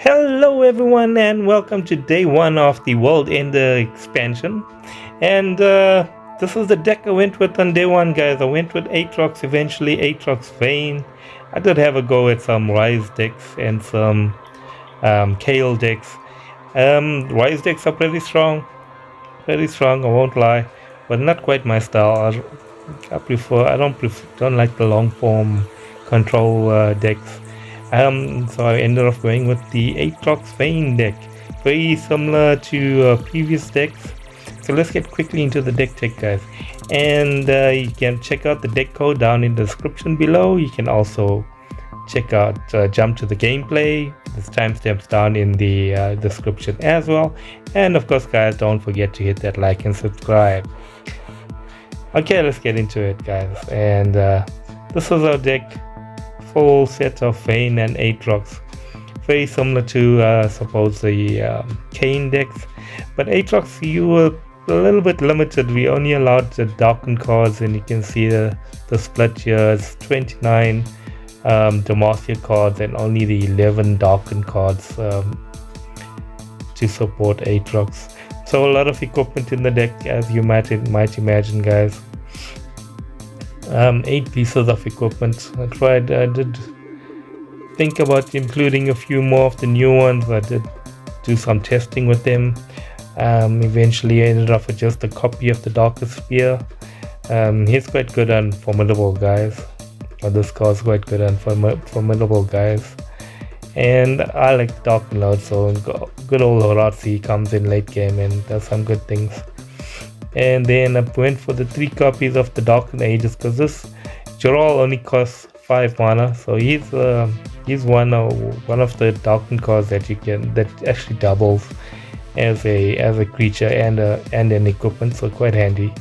Hello everyone and welcome to day one of the World Ender expansion. And this is the deck I went with on day one, guys. I went with Aatrox, eventually Aatrox Vayne. I did have a go at some Rise decks and some Kale decks. Rise decks are pretty strong, I won't lie, but not quite my style. I don't like the long form control decks. So I ended up going with the Aatrox Vayne deck, very similar to previous decks. So let's get quickly into the deck tech, guys. And you can check out the deck code down in the description below. You can also check out jump to the gameplay. There's timestamps down in the description as well. And of course, guys, don't forget to hit that like and subscribe. Okay, let's get into it, guys. And this is our deck. Full set of Vayne and Aatrox, very similar to suppose the Kane decks, but Aatrox you were a little bit limited. We only allowed the darkened cards, and you can see the split here. It's 29 Demacia cards and only the 11 darkened cards to support Aatrox. So a lot of equipment in the deck, as you might imagine, guys. 8 pieces of equipment. I did think about including a few more of the new ones. I did do some testing with them. Eventually I ended up with just a copy of the Darkest Spear. He's quite good on formidable guys. This card's quite good on formidable guys. And I like Dark Lord, so good old Horatsi comes in late game and does some good things. And then I went for the 3 copies of the Darkened Ages, because this Gerald only costs 5 mana, so he's one of the darkened cards that actually doubles as a creature and an equipment, so quite handy.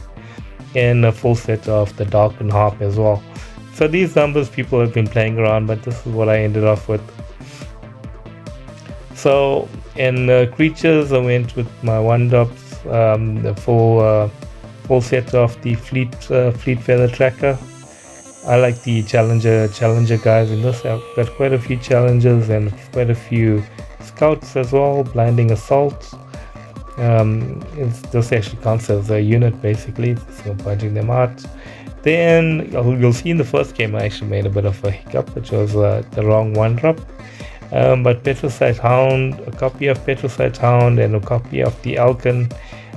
And a full set of the Darkened Harp as well. So these numbers people have been playing around, but this is what I ended off with. So in creatures, I went with my 1-drops. The full set of the fleet feather tracker. I like the challenger guys in this. I've got quite a few challengers and quite a few scouts as well. Blinding assault. This actually counts as a unit basically, so pointing them out. Then you'll see in the first game I actually made a bit of a hiccup, which was the wrong 1-drop. But Petricite Hound, a copy of Petricite Hound and a copy of the Alcan.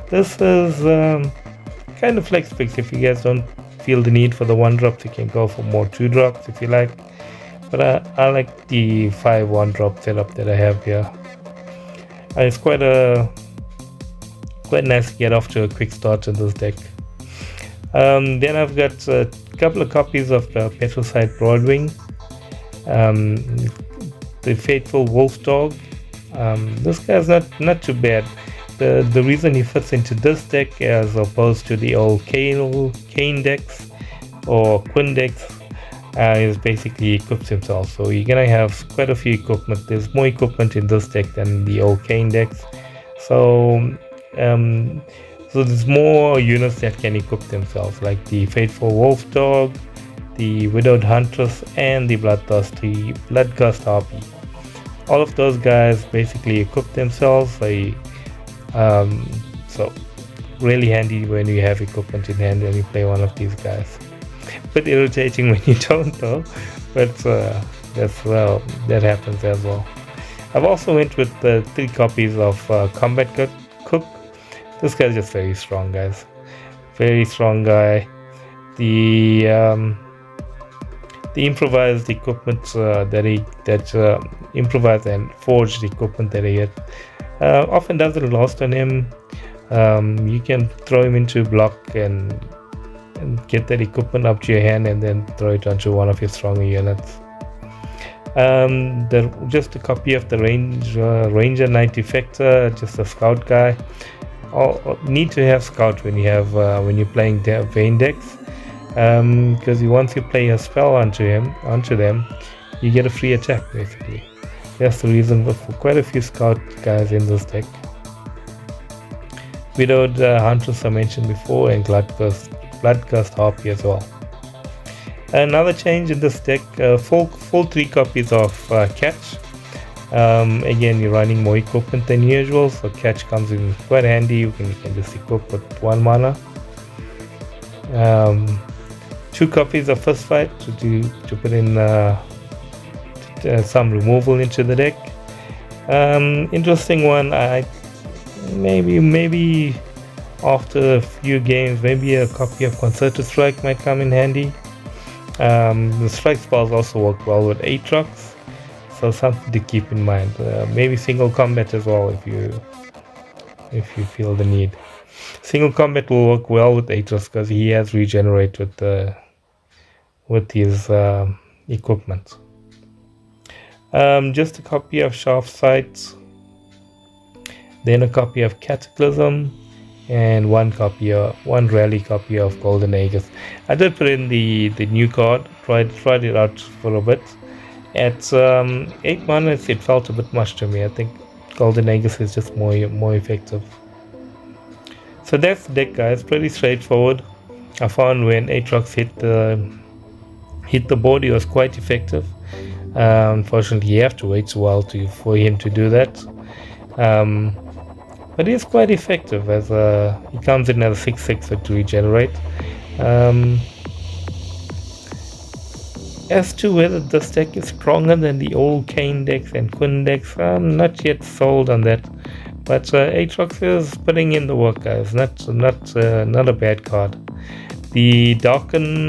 This is kind of flex picks. If you guys don't feel the need for the 1-drops, you can go for more 2-drops if you like. But I like the 5 1-drop setup that I have here. It's quite nice to get off to a quick start in this deck. Then I've got a couple of copies of Petricite Broadwing. The Faithful Wolf Dog. This guy's not too bad. The reason he fits into this deck as opposed to the old Kane decks or Quinn decks is basically he equips himself. So you're gonna have quite a few equipment. There's more equipment in this deck than the old Kane decks. So there's more units that can equip themselves, like the Faithful Wolf Dog, the Widowed Huntress, and the Bloodgust Harpy. All of those guys basically equip themselves. So really handy when you have equipment in hand when you play one of these guys. Bit irritating when you don't though, but that happens as well. I've also went with the 3 copies of Combat Cook. This guy's just very strong, guys. Very strong guy. The improvised equipment improvised and forged equipment that he gets often doesn't lost on him. You can throw him into block and get that equipment up to your hand and then throw it onto one of your stronger units. Just a copy of the Ranger Knight Defector, just a scout guy. Need to have scout when you're playing Vayne decks. Because once you play a spell onto them, you get a free attack basically. That's the reason for quite a few scout guys in this deck. Widowed Huntress I mentioned before, and Bloodgust Harpy as well. Another change in this deck, full 3 copies of Catch. Again, you're running more equipment than usual, so catch comes in quite handy. You can just equip with 1 mana. 2 copies of First Fight to put in some removal into the deck. Interesting one. I maybe after a few games, maybe a copy of Concerted Strike might come in handy. The strike spells also work well with Aatrox, so something to keep in mind. Maybe single combat as well if you feel the need. Single combat will work well with Aatrox because he has regenerate with his equipment. Just a copy of Sharp Sight, then a copy of Cataclysm, and one rally copy of Golden Aegis. I did put in the new card, tried it out for a bit. At 8 mana, it felt a bit much to me. I think Golden Aegis is just more effective. So that's the deck, guys. Pretty straightforward. I found when Aatrox hit the board, it was quite effective. Unfortunately, you have to wait a while for him to do that. But it's quite effective as he comes in as a 6/6 to regenerate. As to whether this deck is stronger than the old Kane decks and Quinn decks, I'm not yet sold on that. But Aatrox is putting in the work, guys. Not a bad card. The Darken,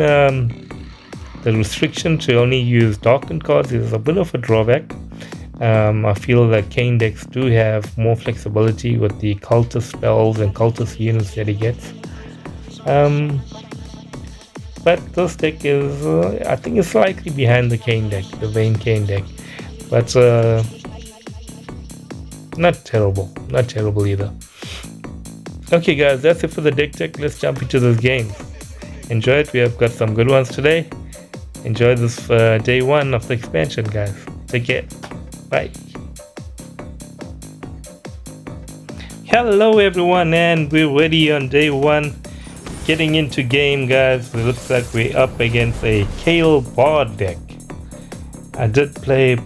the restriction to only use Darkened cards is a bit of a drawback. I feel that Kane decks do have more flexibility with the cultist spells and cultist units that he gets. But this deck is, I think it's slightly behind the Kane deck, the Vayne Kane deck. But not terrible either. Okay guys, that's it for the deck check. Let's jump into this game. Enjoy it. We have got some good ones today. Enjoy this day 1 of the expansion, guys. Take care. Bye. Hello everyone, and we're ready on day 1. Getting into game, guys. It looks like we're up against a Kale Bard deck. I did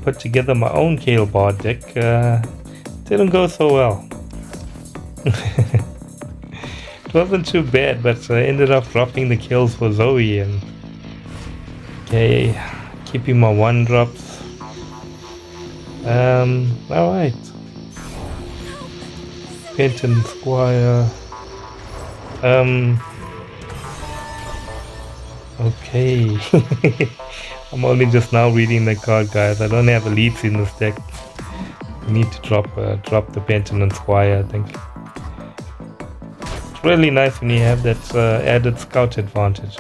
put together my own Kale Bard deck. Didn't go so well. It wasn't too bad, but I ended up dropping the kills for Zoe and okay, keeping my 1-drops. Alright. Penton Squire. Okay. I'm only just now reading the card, guys. I don't have elites in this deck. I need to drop the Penton and Squire, I think. It's really nice when you have that added scout advantage.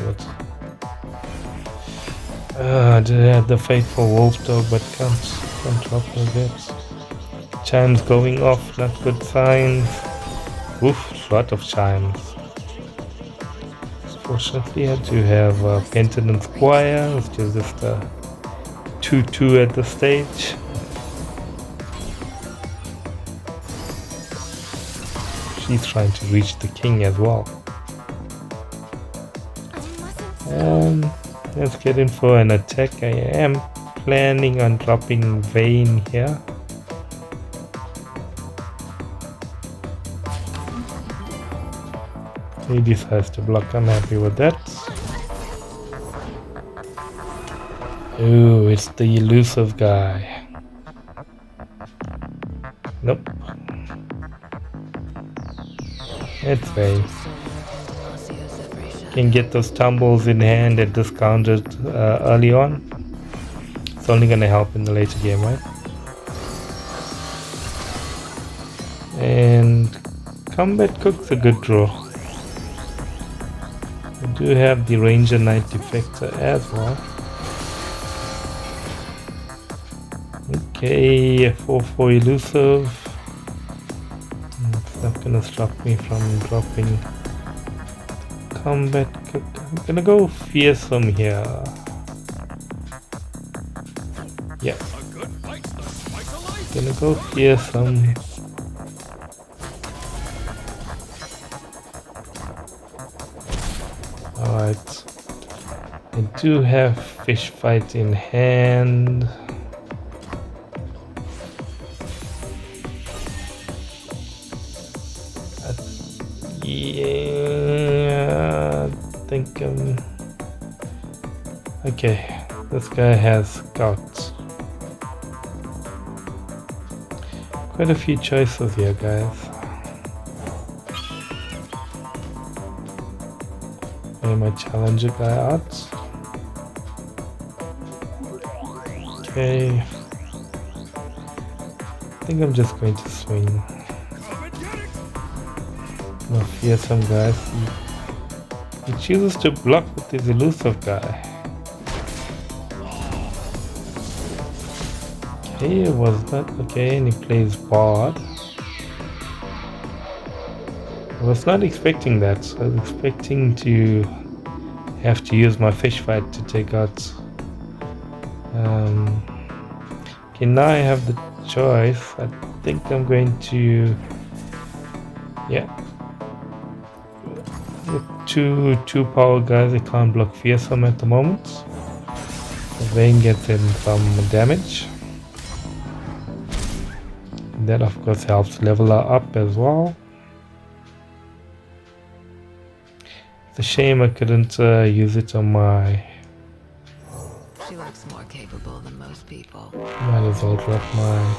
I did have the Faithful Wolf Dog, but can't drop like that. Chimes going off, not good signs. Oof, lot of chimes. Fortunately, I do have Penton and Squire, which is just a 2/2 at this stage. She's trying to reach the king as well. Let's get in for an attack. I am planning on dropping Vayne here. He decides to block. I'm happy with that. Ooh, it's the elusive guy. Nope. It's Vayne. Can get those tumbles in hand and discounted early on. It's only gonna help in the later game, right? And Combat Cook's a good draw. We do have the Ranger Knight Defector as well. Okay, 4/4 elusive. It's not gonna stop me from dropping Combat Cook. I'm gonna go Fearsome here. Yeah. Gonna go Fearsome. Alright. I do have Fish Fight in hand. Yeah, I think okay, this guy has scouts. Quite a few choices here, guys. Lay my challenger guy out. Okay. I think I'm just going to swing. No fearsome guys. He chooses to block with his elusive guy. Okay, it was not okay, and he plays bard. I was not expecting that. I was expecting to have to use my fish fight to take out. Okay, now I have the choice. I think I'm going to, yeah. With two power guys, I can't block fearsome at the moment. Vayne gets in some damage. That of course helps level her up as well. It's a shame I couldn't use it on my. She looks more capable than most people. Might as well drop my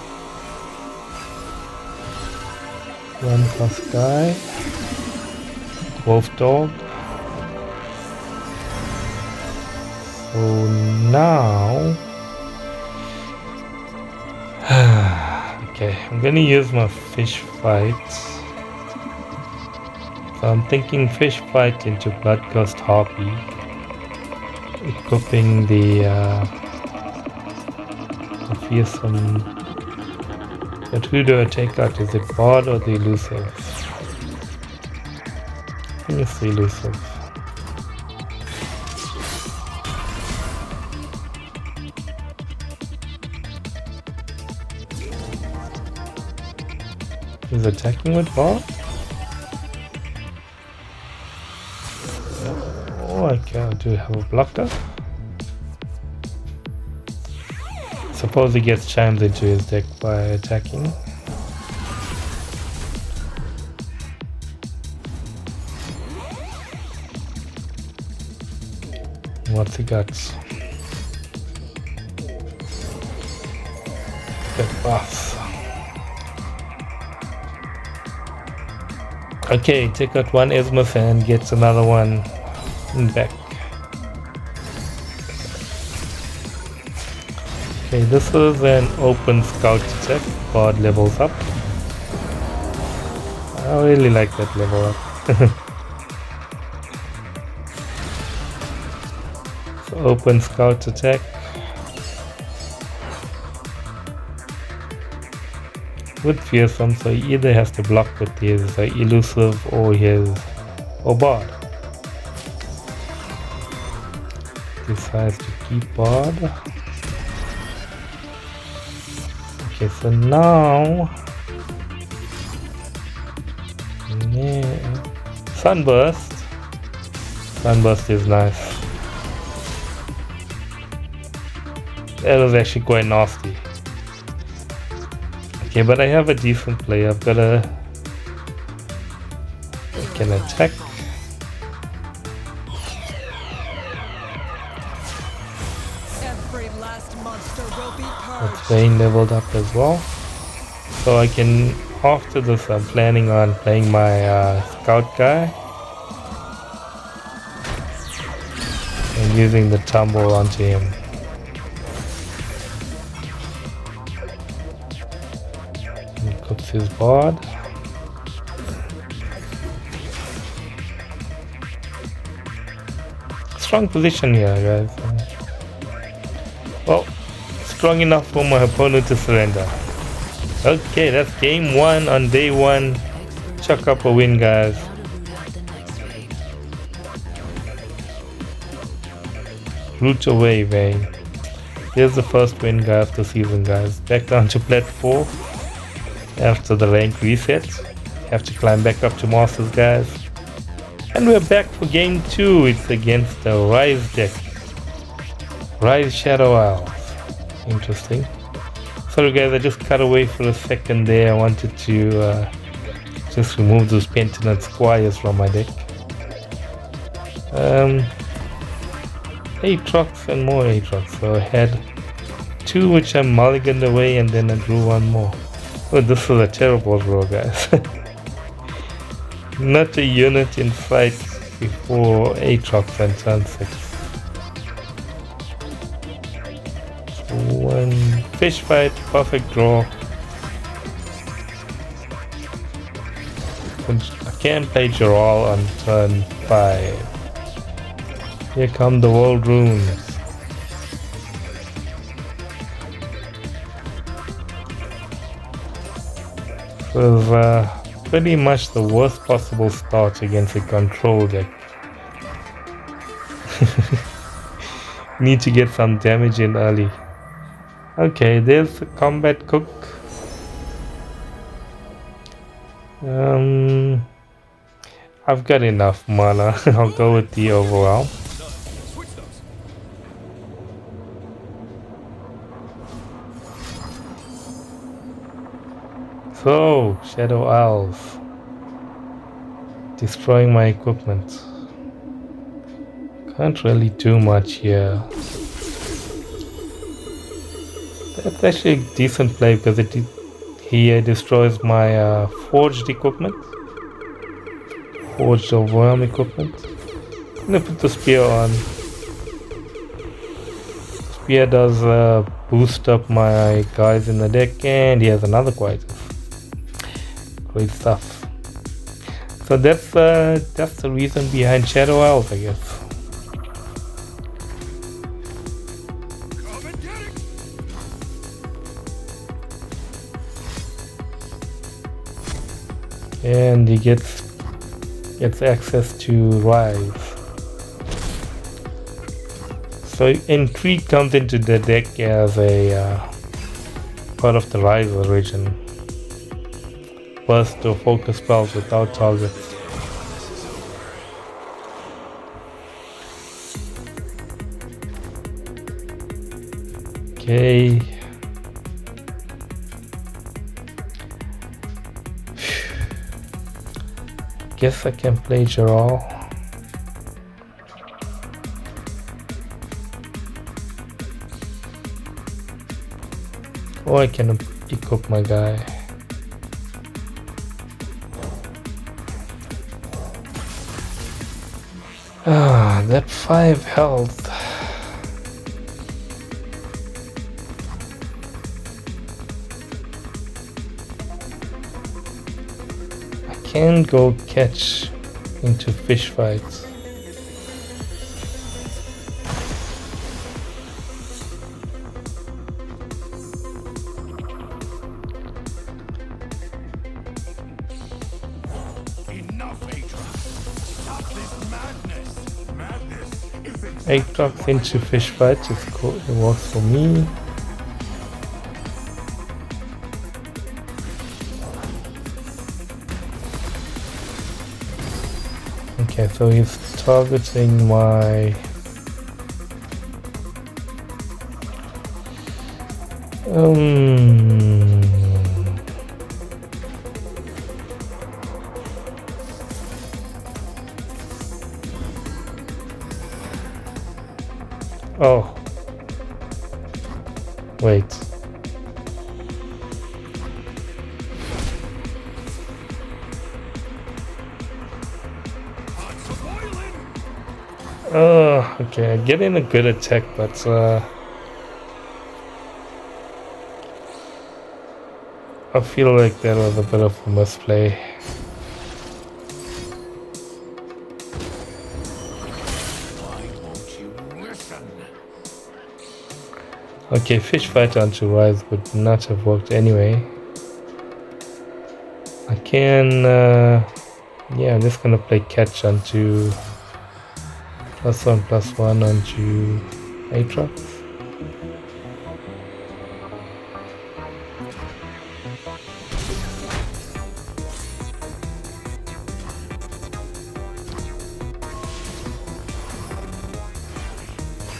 1+ guy. Wolf dog. So now. Okay, I'm gonna use my fish fight. So I'm thinking fish fight into Blood Ghost Harpy, equipping the fearsome. But who do I take out? Is it bard or the elusive? I think it's the elusive. He's attacking with bard? Oh, okay, I do have a blocker. Suppose he gets chimes into his deck by attacking. What's he got? That buff. Okay, take out one Esmus and gets another one back. Okay, this is an open scout attack. Bard levels up. I really like that level up. So open scout attack. With fearsome, so he either has to block with his elusive or his bard. Decides to keep bard. Okay, so now, yeah, sunburst. Sunburst is nice. That was actually quite nasty. Okay, but I have a decent play. I've got I can attack. Every last monster will be purged. That's Vayne leveled up as well. So I can, after this, I'm planning on playing my scout guy and using the tumble onto him. Equips his bard. Strong position here, guys. Well, strong enough for my opponent to surrender. Okay, that's game 1 on day 1. Chuck up a win, guys. Root away, Vayne. Here's the first win, guys, of the season, guys. Back down to plat 4 after the rank reset. Have to climb back up to Masters, guys. And we're back for game 2. It's against the Rise deck. Rise Shadow Owls. Interesting. Sorry guys, I just cut away for a second there. I wanted to Just remove those Pentanut Squires from my deck. Aatrox and more Aatrox. So I had 2 which I mulliganed away and then I drew 1 more. Oh, this was a terrible draw, guys. Not a unit in sight before Aatrox and turn 6. One fish fight, perfect draw. I can play Geralt on turn 5. Here come the world runes. It was pretty much the worst possible start against a control deck. Need to get some damage in early. Okay, there's the combat cook. I've got enough mana. I'll go with the overall. So, Shadow Owls. Destroying my equipment. Can't really do much here. That's actually a decent play because he destroys my forged equipment. Forged or worm equipment. I'm gonna put the spear on. Spear does boost up my guys in the deck, and he has another quietus. Great stuff. So that's the reason behind Shadow Owls, I guess. And he gets access to Rise. So Intrigue comes into the deck as a part of the Rise origin. Burst or focus spells without targets. Okay. Guess I can play Geralt. Or I can equip my guy. That 5 health. I can go catch into fish fights. Aatrox into fish fight is cool. It works for me. Okay, so he's targeting my oh, wait. Okay, I get in a good attack, but I feel like that was a bit of a misplay. Okay, fish fight onto Rise would not have worked anyway. I can, yeah, I'm just gonna play catch onto +1/+1 onto Aatrox.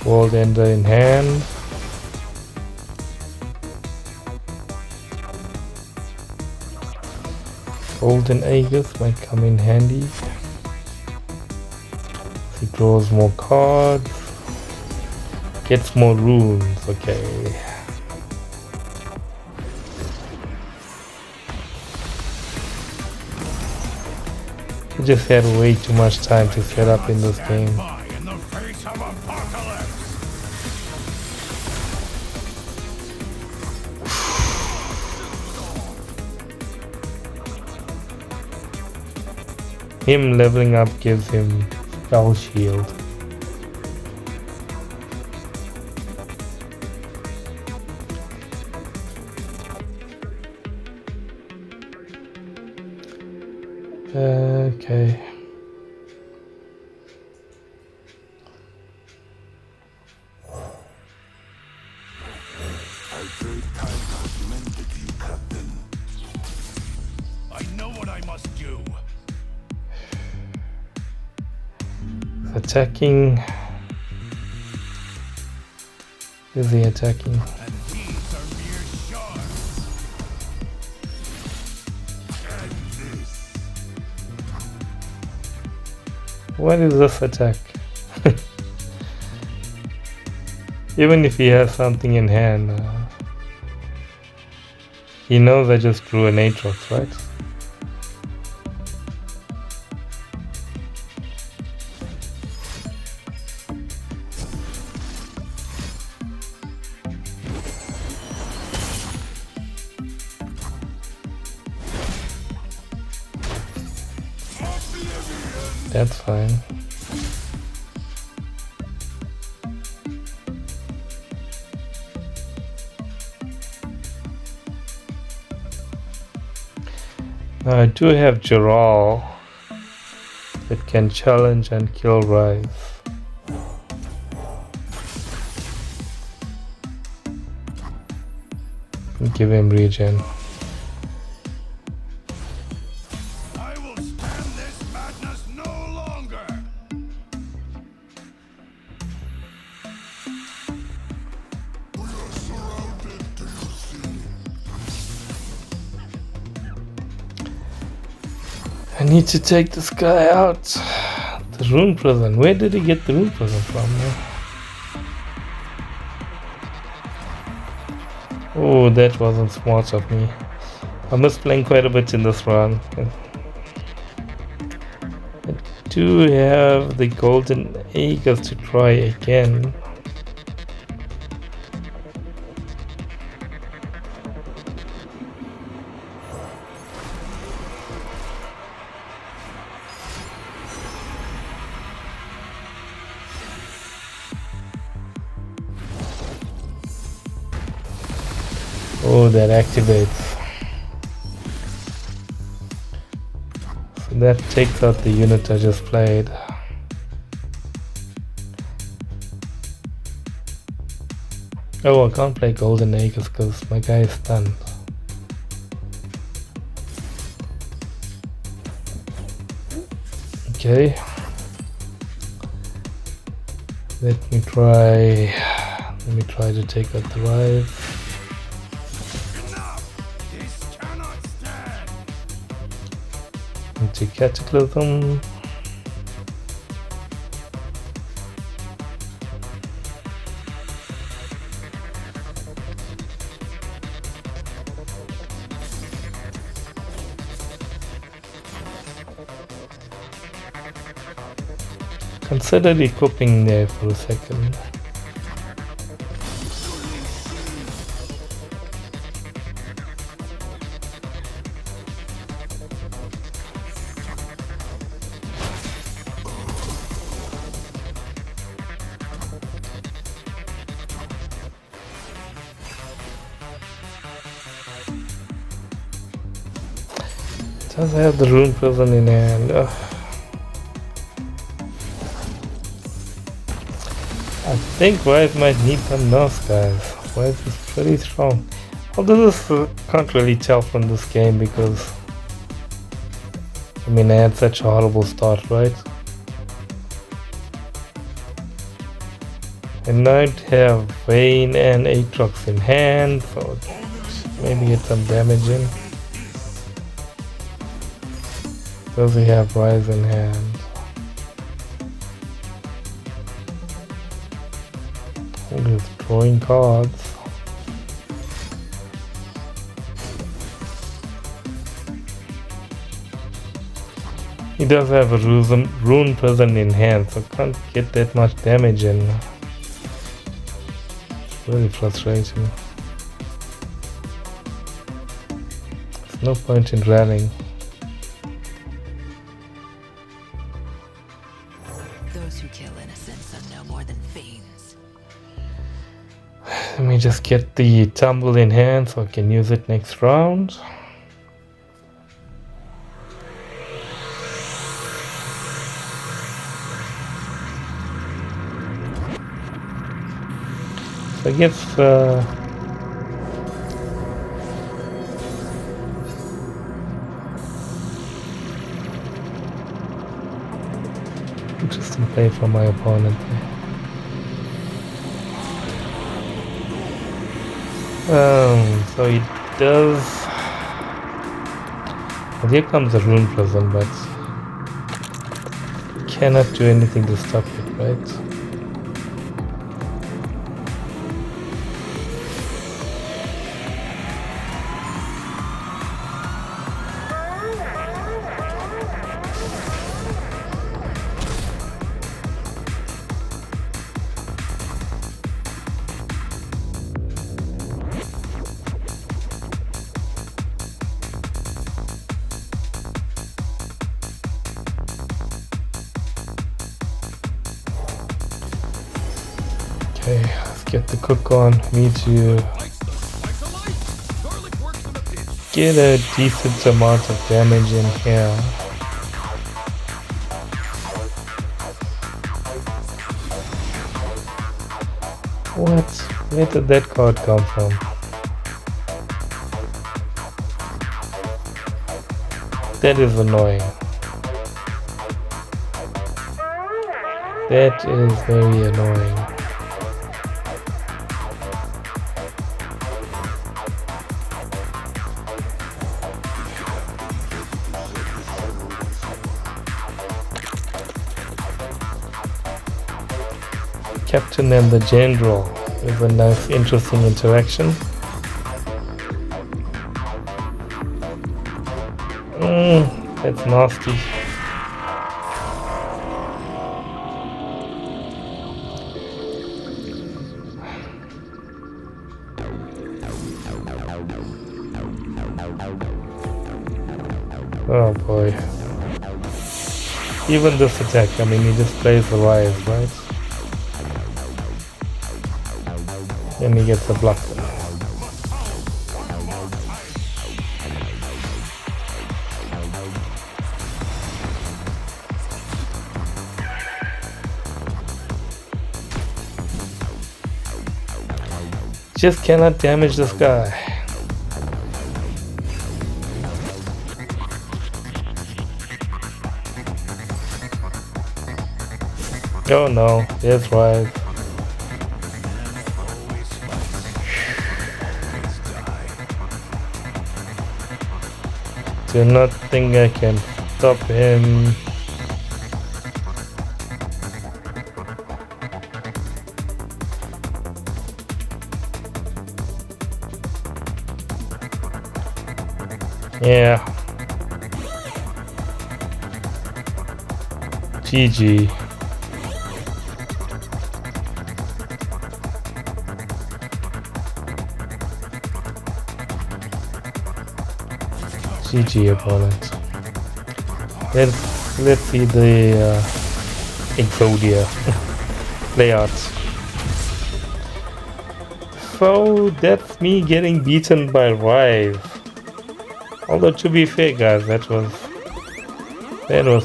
World Ender in hand. Golden Aegis might come in handy. He draws more cards. Gets more runes, okay. We just had way too much time to set up in this game. Him leveling up gives him spell shield. Okay. I know what I must do. Attacking. Is he attacking? And these are mere shards. And this. What is this attack? Even if he has something in hand, he knows I just drew an Aatrox, right? That's fine. Now I do have Gerald that can challenge and kill Rise. Give him regen. I will stand this madness no longer. We are surrounded, do you see? I need to take this guy out. The rune prison. Where did he get the rune prison from? Oh, that wasn't smart of me. I missed playing quite a bit in this run. I do have the golden Aegis to try again. Oh, that activates. So that takes out the unit I just played. Oh, I can't play Golden Aegis because my guy is stunned. Okay. Let me try to take out the Rise. Into Cataclysm. Consider equipping there for a second. Does have the rune prison in hand. I think Rise might need some nerfs, guys. Rise is pretty strong. Although this can't really tell from this game because I mean I had such a horrible start, right? And I'd have Vayne and Aatrox in hand, so maybe get some damage in. Does he have Rise in hand? Oh, he's drawing cards. He does have a rune prison in hand, so can't get that much damage in. It's really frustrating. There's no point in rallying. Those who kill innocents are no more than fiends. Let me just get the tumble in hand so I can use it next round. So I guess interesting play from my opponent there. So he does. Well, here comes the rune prison, but cannot do anything to stop it, right? Okay, let's get the cook on. Need to get a decent amount of damage in here. What? Where did that card come from? That is annoying. That is very annoying. Captain and the General is a nice, interesting interaction. That's nasty. Oh boy. Even this attack, I mean, he just plays the Rise, right? And he gets a block. Just cannot damage this guy. Oh no, there's Rise. Do not think I can stop him. Yeah. GG. GG opponent. Let's see the Exodia layouts. So that's me getting beaten by Rise. Although to be fair, guys, that was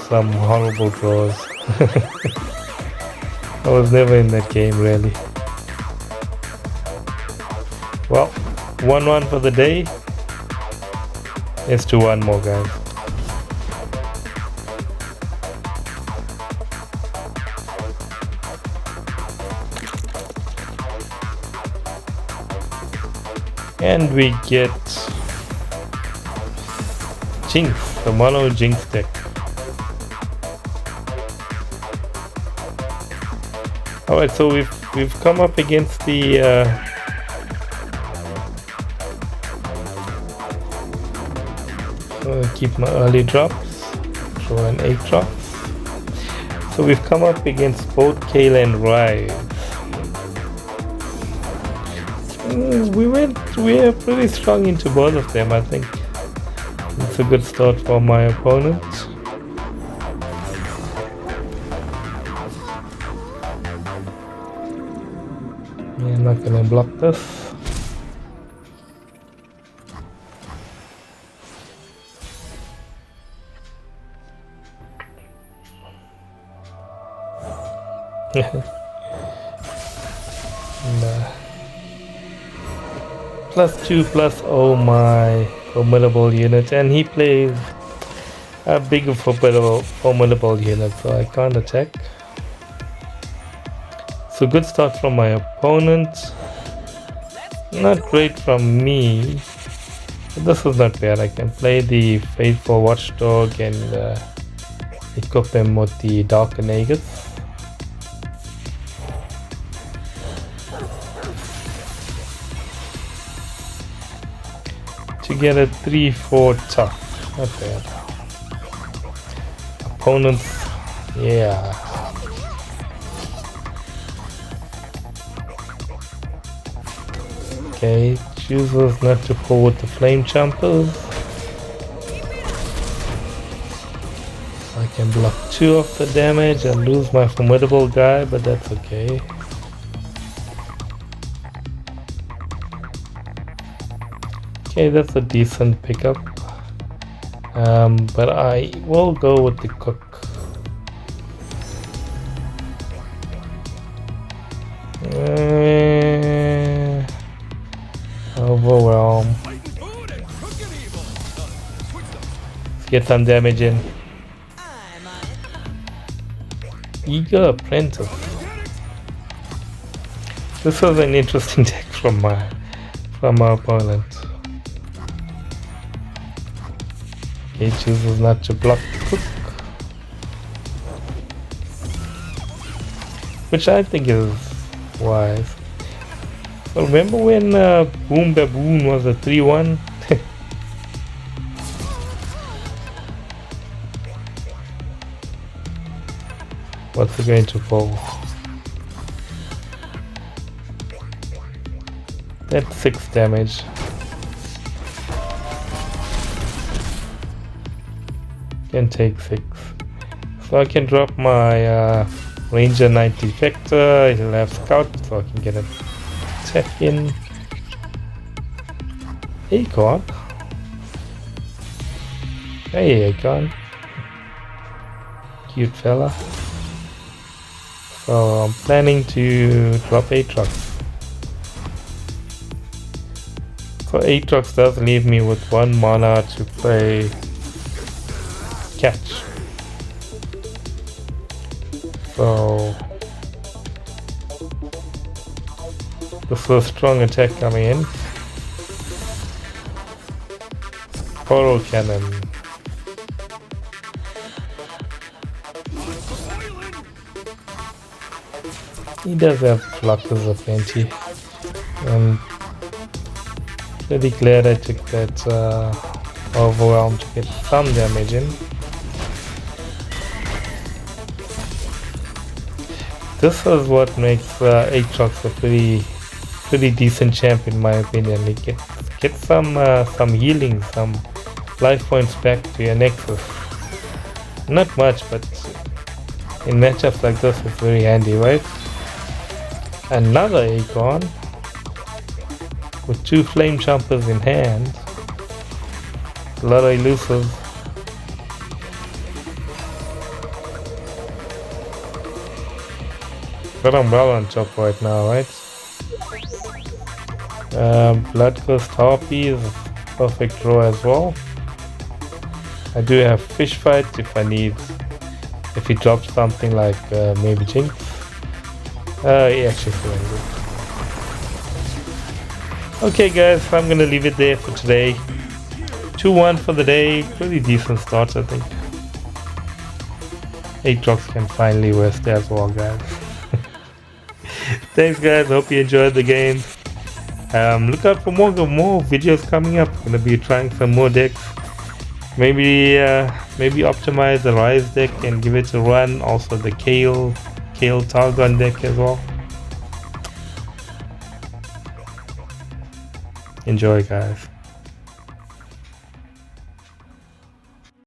some horrible draws. I was never in that game really. Well, 1-1 for the day. Let's do one more, guys. And we get Jinx, the mono Jinx deck. Alright, so we've come up against the keep my early drops, throw an Aatrox. So we've come up against both Kale and Rise. We're pretty strong into both of them. I think it's a good start for my opponent. Yeah, I'm not gonna block this. +2/+0 my formidable unit, and he plays a bigger formidable unit, so I can't attack. So good start from my opponent. Not great from me. But this is not bad. I can play the Faithful Watchdog and equip him with the Darker Nagus. To get a 3/4 tough. Not bad. Opponents, yeah. Okay, chooses not to pull with the Flame Jumpers. I can block 2 of the damage and lose my formidable guy, but that's okay. Okay, that's a decent pickup. But I will go with the Cook. Overwhelm. Let's get some damage in. Eager Apprentice. This was an interesting deck from my opponent. He chooses not to block the Cook, which I think is wise. So remember when Boom Baboon was a 3/1? What's it going to pull? That's 6 damage. Can take 6. So I can drop my Ranger Knight Defector. He'll have Scout, so I can get a attack in. Acorn. Hey Acorn. Cute fella. So I'm planning to drop Aatrox. So Aatrox does leave me with 1 mana to play Catch. So this is a strong attack coming in. Coral Cannon. He does have blockers aplenty. I'm pretty glad I took that overwhelm to get some damage in. This is what makes Aatrox a pretty decent champ in my opinion. He get some healing, some life points back to your Nexus. Not much, but in matchups like this it's very handy, right? Another Acorn with 2 Flame Jumpers in hand. A lot of elusive. But I'm well on top right now, right? Bloodthirst Harpy is a perfect draw as well. I do have Fish Fight if he drops something like maybe Jinx. He actually surrendered. Okay guys, I'm gonna leave it there for today. 2-1 for the day, pretty decent start I think. Aatrox can finally rest as well guys. Thanks guys, hope you enjoyed the game. Look out for more videos coming up. Gonna be trying some more decks. Maybe optimize the Rise deck and give it a run. Also the Kale Targon deck as well. Enjoy guys.